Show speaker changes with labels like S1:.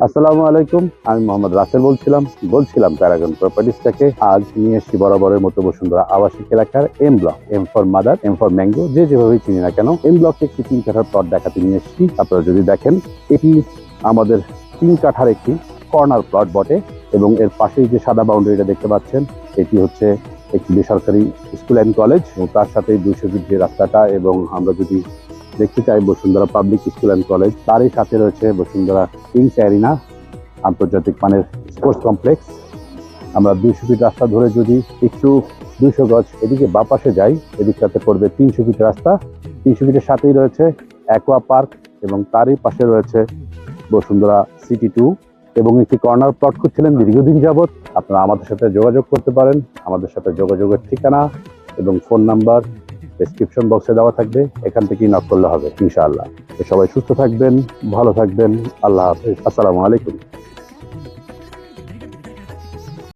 S1: আসসালামু আলাইকুম। আমি মোহাম্মদ রাসেল বলছিলাম প্যারাগন প্রপার্টিজ থেকে। আজ নিয়ে এসেছি বরাবরের মতো বসুন্ধরা আবাসিক এলাকার M block, M for mother, M for mango, যে যেভাবেই চিনি না কেন, এম ব্লকে একটি 3 কাঠার প্লট দেখাতে নিয়ে এসেছি। আপনারা যদি দেখেন, এটি আমাদের 3 কাঠার একটি কর্নার প্লট বটে এবং এর পাশেই যে সাদা বাউন্ডারিটা দেখতে পাচ্ছেন, এটি হচ্ছে একটি বেসরকারি স্কুল অ্যান্ড কলেজ এবং তার সাথে 200 ফিট যে রাস্তাটা, এবং আমরা যদি দেখতে চাই Bashundhara public school and college, তারই সাথে রয়েছে বসুন্ধরা কিংস অ্যারিনা, আন্তর্জাতিক মানের স্পোর্টস কমপ্লেক্স। আমরা 200 ফিট রাস্তা ধরে যদি একটু 200 গজ এদিকে বাঁ পাশে যাই, এদিকটাতে পড়বে 300 ফিট রাস্তা। 300 ফিটের সাথেই রয়েছে অ্যাকোয়া পার্ক এবং তারই পাশে রয়েছে বসুন্ধরা সিটি 2 এবং একটি কর্নার প্লট খুঁজছিলেন দীর্ঘদিন যাবৎ। আপনারা আমাদের সাথে যোগাযোগ করতে পারেন। আমাদের সাথে যোগাযোগের ঠিকানা এবং ফোন নাম্বার ডেসক্রিপশন বক্সে দেওয়া থাকবে, এখান থেকেই নক করলে হবে ইনশাআল্লাহ। তো সবাই সুস্থ থাকবেন, ভালো থাকবেন। আল্লাহ হাফেজ। আসসালামু আলাইকুম।